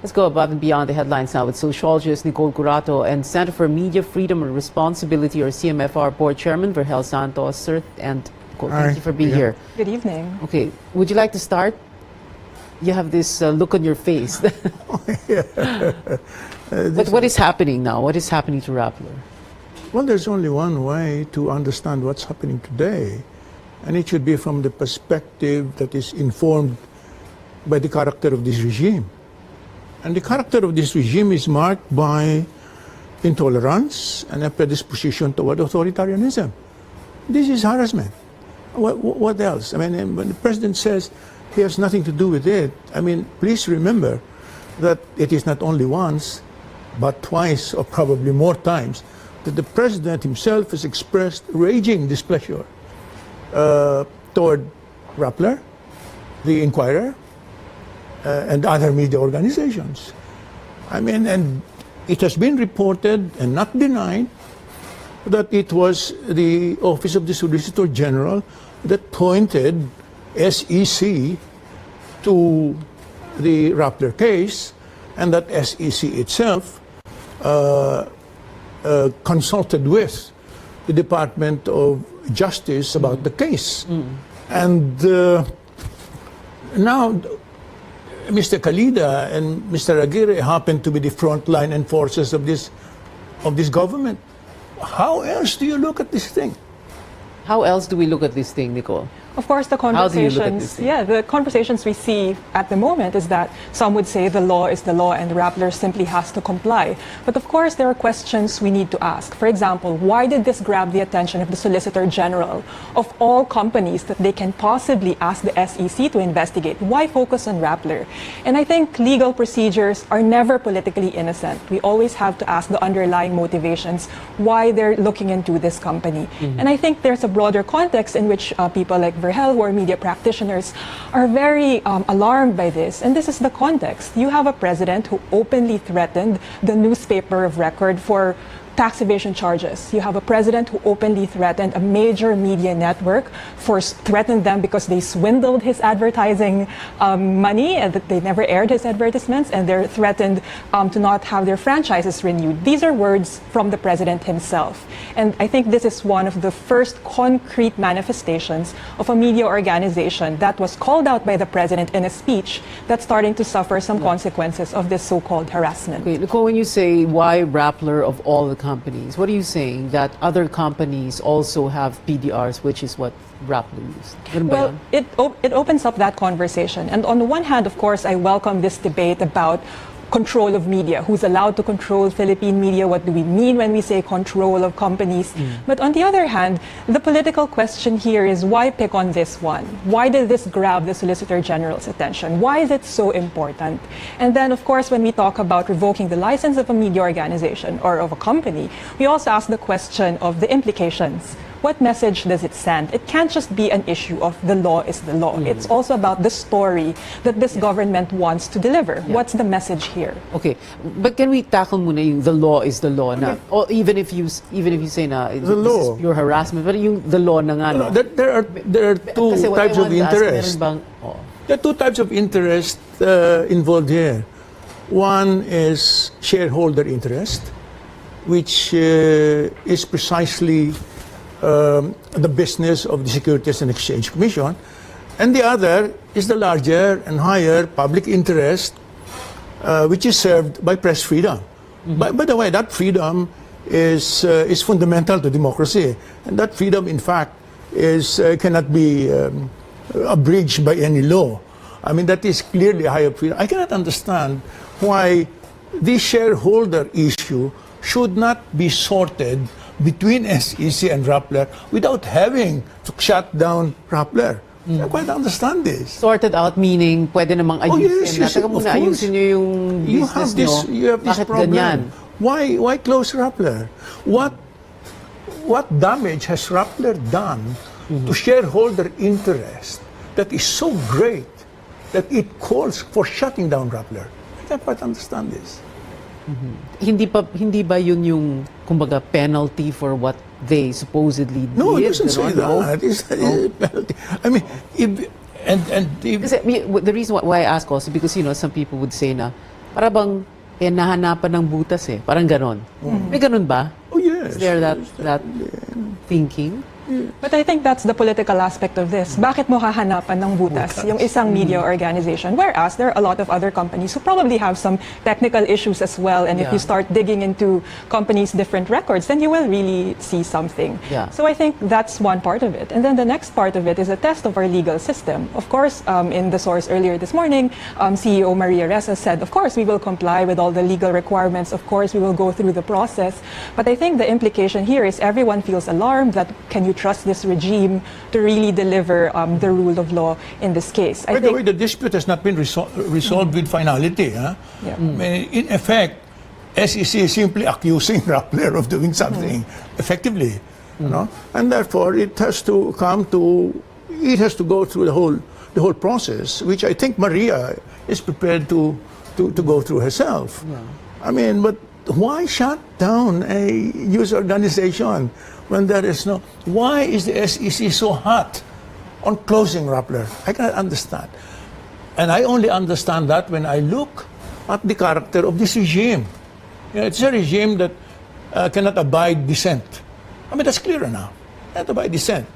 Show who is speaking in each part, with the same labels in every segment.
Speaker 1: Let's go above and beyond the headlines now with sociologist Nicole Curato and Center for Media Freedom and Responsibility, or CMFR Board Chairman Vergel Santos. Sir, and Nicole, thank you for being here.
Speaker 2: Good evening.
Speaker 1: Okay, would you like to start? You have this look on your face. But what is happening now? What is happening to Rappler?
Speaker 3: Well, there's only one way to understand what's happening today, and it should be from the perspective that is informed by the character of this regime. And the character of this regime is marked by intolerance and a predisposition toward authoritarianism. This is harassment. What else? I mean, when the president says he has nothing to do with it, I mean, please remember that it is not only once, but twice or probably more times that the president himself has expressed raging displeasure toward Rappler, the Inquirer, and other media organizations. I mean, and it has been reported and not denied that it was the Office of the Solicitor General that pointed SEC to the Rappler case, and that SEC itself consulted with the Department of Justice about the case. And now Mr. Kalida and Mr. Aguirre happen to be the frontline enforcers of this government. How else do you look at this thing?
Speaker 1: How else do we look at this thing, Nicole?
Speaker 2: Of course, the conversations, the conversations we see at the moment is that some would say the law is the law and Rappler simply has to comply. But of course, there are questions we need to ask. For example, why did this grab the attention of the Solicitor General of all companies that they can possibly ask the SEC to investigate? Why focus on Rappler? And I think legal procedures are never politically innocent. We always have to ask the underlying motivations why they're looking into this company. And I think there's a broader context in which people like Vergel, who are media practitioners, are very alarmed by this. And this is the context. You have a president who openly threatened the newspaper of record for tax evasion charges. You have a president who openly threatened a major media network threatened them because they swindled his advertising money and that they never aired his advertisements, and they're threatened to not have their franchises renewed. These are words from the president himself. And I think this is one of the first concrete manifestations of a media organization that was called out by the president in a speech that's starting to suffer some consequences of this so-called harassment.
Speaker 1: Okay, Nicole, when you say why Rappler of all the companies, what are you saying? That other companies also have PDRs, which is what Rappler used?
Speaker 2: Well, it opens up that conversation. And on the one hand, of course, I welcome this debate about control of media. Who's allowed to control Philippine media? What do we mean when we say control of companies? But on the other hand, the political question here is, why pick on this one? Why did this grab the Solicitor General's attention? Why is it so important? And then, of course, when we talk about revoking the license of a media organization or of a company, we also ask the question of the implications. What message does it send? It can't just be an issue of the law is the law. It's also about the story that this government wants to deliver. What's the message here?
Speaker 1: Okay, but can we tackle muna yung the law is the law na? Or even if you say na
Speaker 3: the law
Speaker 1: is pure harassment, but yung the law na nga, no?
Speaker 3: There are two types of interest. There are two types of interest involved here. One is shareholder interest, which is precisely the business of the Securities and Exchange Commission, and the other is the larger and higher public interest, which is served by press freedom. By the way, that freedom is fundamental to democracy, and that freedom, in fact, cannot be abridged by any law. I mean, that is clearly a higher freedom. I cannot understand why this shareholder issue should not be sorted between SEC and Rappler without having to shut down Rappler. I quite understand this.
Speaker 1: Sorted out meaning pwede namang ayusin.
Speaker 3: Yes, of course.
Speaker 1: Ayusin nyo yung business nyo.
Speaker 3: You have this problem.
Speaker 1: Ganyan?
Speaker 3: Why close Rappler? What damage has Rappler done to shareholder interest that is so great that it calls for shutting down Rappler? I can't quite understand this.
Speaker 1: Hindi ba yun yung kumbaga penalty for what they supposedly did?
Speaker 3: No, it doesn't say that. It's a penalty. I mean, if
Speaker 1: the reason why I ask also because some people would say na para bang nahanapan ng butas eh. Parang ganon. May ganon ba?
Speaker 3: Oh, yes.
Speaker 1: Is there that thinking?
Speaker 2: But I think that's the political aspect of this. Bakit mo hahanapan ng butas yung isang media organization? Whereas there are a lot of other companies who probably have some technical issues as well. And if
Speaker 1: Yeah.
Speaker 2: you start digging into companies' different records, then you will really see something.
Speaker 1: Yeah.
Speaker 2: So I think that's one part of it. And then the next part of it is a test of our legal system. Of course, in the source earlier this morning, CEO Maria Ressa said, of course, we will comply with all the legal requirements. Of course, we will go through the process. But I think the implication here is everyone feels alarmed that can you trust this regime to really deliver the rule of law in this case.
Speaker 3: By the way, the dispute has not been resolved with finality. Huh?
Speaker 2: Yeah.
Speaker 3: I mean, in effect, SEC is simply accusing Rappler of doing something effectively, you know, and therefore it has to go through the whole process, which I think Maria is prepared to go through herself.
Speaker 1: Yeah.
Speaker 3: I mean, but why shut down a news organization when there is no? Why is the SEC so hot on closing Rappler? I cannot understand. And I only understand that when I look at the character of this regime. You know, it's a regime that cannot abide dissent. I mean, that's clear enough. Cannot abide dissent.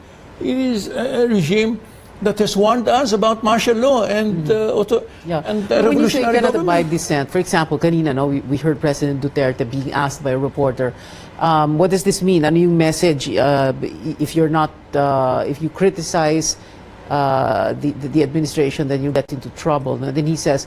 Speaker 3: It is a regime that has warned us about martial law and
Speaker 1: When you say
Speaker 3: revolutionary
Speaker 1: cannot
Speaker 3: government.
Speaker 1: abide dissent, for example, kanina, no, we heard President Duterte being asked by a reporter, what does this mean? Ano yung message if you're not, if you criticize the administration, then you get into trouble. And then he says,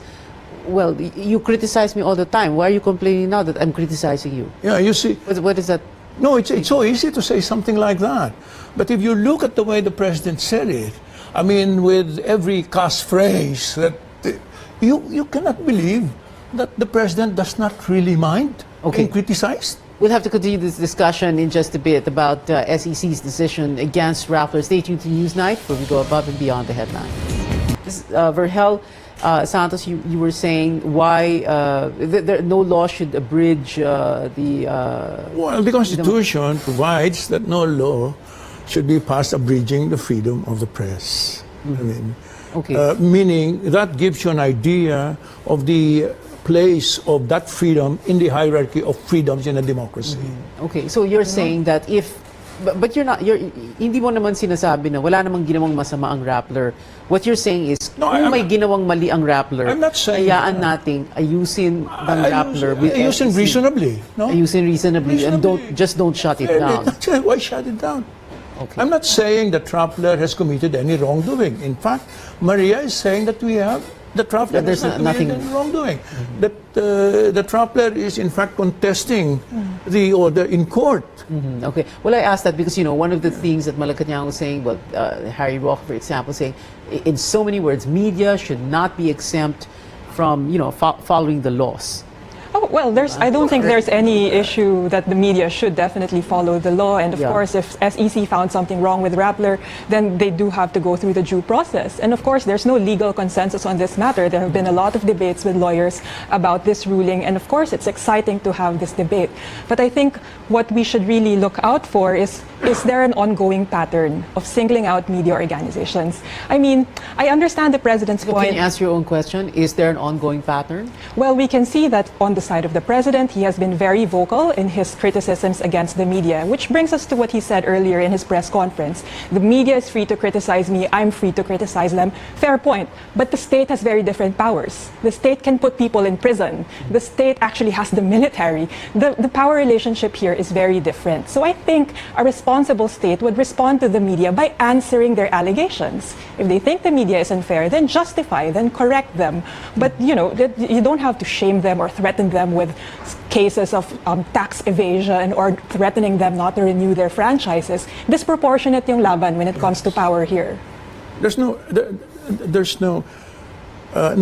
Speaker 1: well, you criticize me all the time. Why are you complaining now that I'm criticizing you?
Speaker 3: Yeah, you see.
Speaker 1: What is that?
Speaker 3: No, it's so easy to say something like that. But if you look at the way the president said it, I mean, with every cast phrase, that you cannot believe that the president does not really mind being criticized.
Speaker 1: We'll have to continue this discussion in just a bit about SEC's decision against Rappler. Stay tuned to Newsnight where we go above and beyond the headlines. Verhel Santos, you were saying why no law should abridge
Speaker 3: Well, the Constitution provides that no law should be passed abridging the freedom of the press. I mean, meaning that gives you an idea of the place of that freedom in the hierarchy of freedoms in a democracy.
Speaker 1: Okay, so you're saying that if, but hindi mo naman sinasabi na wala namang ginawang masama ang Rappler. What you're saying is, kung may ginawang mali ang Rappler,
Speaker 3: I'm not saying
Speaker 1: hayaan nating ayusin ng Rappler.
Speaker 3: Ayusin reasonably. No?
Speaker 1: Ayusin reasonably, and don't shut it down.
Speaker 3: Why shut it down?
Speaker 1: Okay.
Speaker 3: I'm not saying that Rappler has committed any wrongdoing. In fact, Maria is saying that Rappler has not committed any wrongdoing. That Rappler is in fact contesting the order in court.
Speaker 1: Okay. Well, I asked that because, you know, one of the things that Malacanang was saying, well, Harry Roque, for example, saying, in so many words, media should not be exempt from, you know, following the laws.
Speaker 2: Oh, well, I don't think there's any issue that the media should definitely follow the law. And of course, if SEC found something wrong with Rappler, then they do have to go through the due process. And of course, there's no legal consensus on this matter. There have been a lot of debates with lawyers about this ruling. And of course, it's exciting to have this debate. But I think what we should really look out for is there an ongoing pattern of singling out media organizations? I mean, I understand the president's point.
Speaker 1: Can you ask your own question? Is there an ongoing pattern?
Speaker 2: Well, we can see that on the side of the president, he has been very vocal in his criticisms against the media, which brings us to what he said earlier in his press conference. The media is free to criticize me, I'm free to criticize them. Fair point. But the state has very different powers. The state can put people in prison. The state actually has the military. The power relationship here is very different. So I think a responsible state would respond to the media by answering their allegations. If they think the media is unfair, then justify, then correct them. But, you know, you don't have to shame them or threaten them with cases of tax evasion or threatening them not to renew their franchises. Disproportionate yung laban when it comes to power here.
Speaker 3: No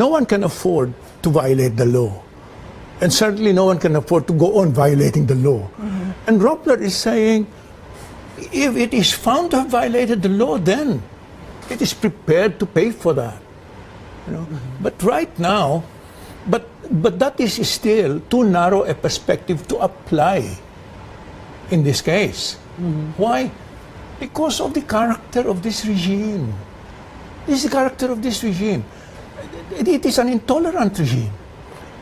Speaker 3: one can afford to violate the law. And certainly no one can afford to go on violating the law. And Rappler is saying, if it is found to have violated the law, then it is prepared to pay for that. You know? But right now, but that is still too narrow a perspective to apply in this case. Why? Because of the character of this regime. This is the character of this regime. It is an intolerant regime.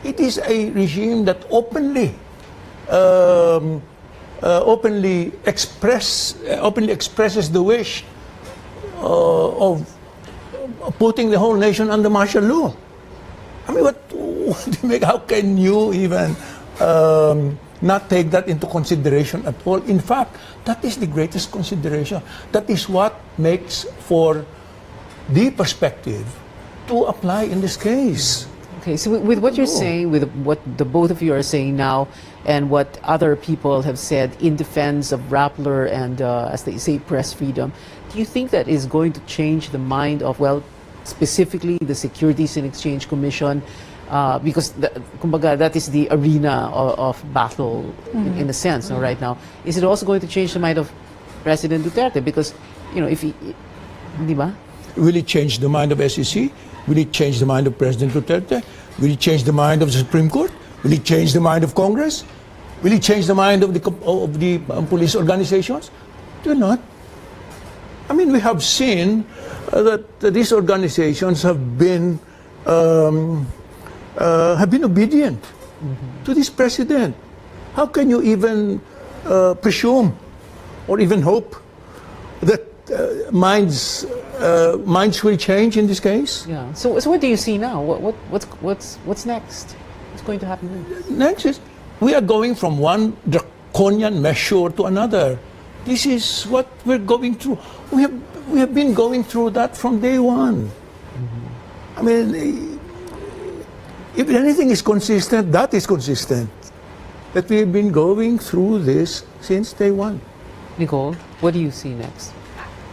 Speaker 3: It is a regime that openly expresses the wish of putting the whole nation under martial law. I mean, what do you make? How can you even not take that into consideration at all? In fact, that is the greatest consideration. That is what makes for the perspective to apply in this case.
Speaker 1: Okay, so with what you're saying, with what the both of you are saying now, and what other people have said in defense of Rappler and, as they say, press freedom, do you think that is going to change the mind of, well, specifically the Securities and Exchange Commission, because kumbaga, that is the arena of battle in a sense right now. Is it also going to change the mind of President Duterte? Because, you know, if he, di ba?
Speaker 3: Will it change the mind of SEC? Will it change the mind of President Duterte? Will it change the mind of the Supreme Court? Will it change the mind of Congress? Will it change the mind of the police organizations? Do not. I mean, we have seen that these organizations have been obedient to this president. How can you even presume or even hope that minds will change in this case?
Speaker 1: Yeah. So what do you see now? What's next? What's going to happen next?
Speaker 3: Next is we are going from one draconian measure to another. This is what we're going through. We have been going through that from day one. I mean, if anything is consistent, that is consistent. That we've been going through this since day one.
Speaker 1: Nicole, what do you see next?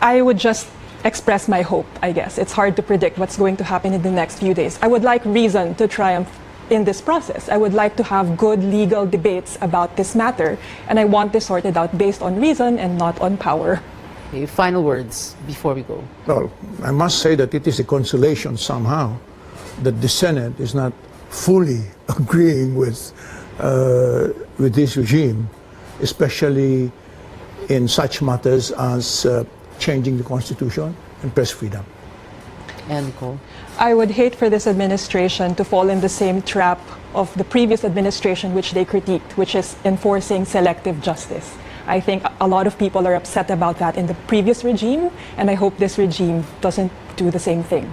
Speaker 2: I would just express my hope, I guess. It's hard to predict what's going to happen in the next few days. I would like reason to triumph in this process. I would like to have good legal debates about this matter, and I want this sorted out based on reason and not on power.
Speaker 1: Okay, final words before we go.
Speaker 3: Well, I must say that it is a consolation somehow that the Senate is not fully agreeing with this regime, especially in such matters as changing the Constitution and press freedom.
Speaker 1: And Nicole?
Speaker 2: I would hate for this administration to fall in the same trap of the previous administration which they critiqued, which is enforcing selective justice. I think a lot of people are upset about that in the previous regime, and I hope this regime doesn't do the same thing.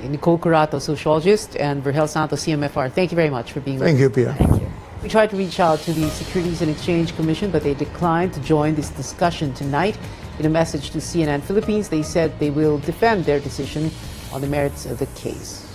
Speaker 1: Nicole Curato, sociologist, and Vergel Santos, CMFR. Thank you very much for being with us.
Speaker 3: Thank you, Pia.
Speaker 2: Thank you.
Speaker 1: We tried to reach out to the Securities and Exchange Commission, but they declined to join this discussion tonight. In a message to CNN Philippines, they said they will defend their decision on the merits of the case.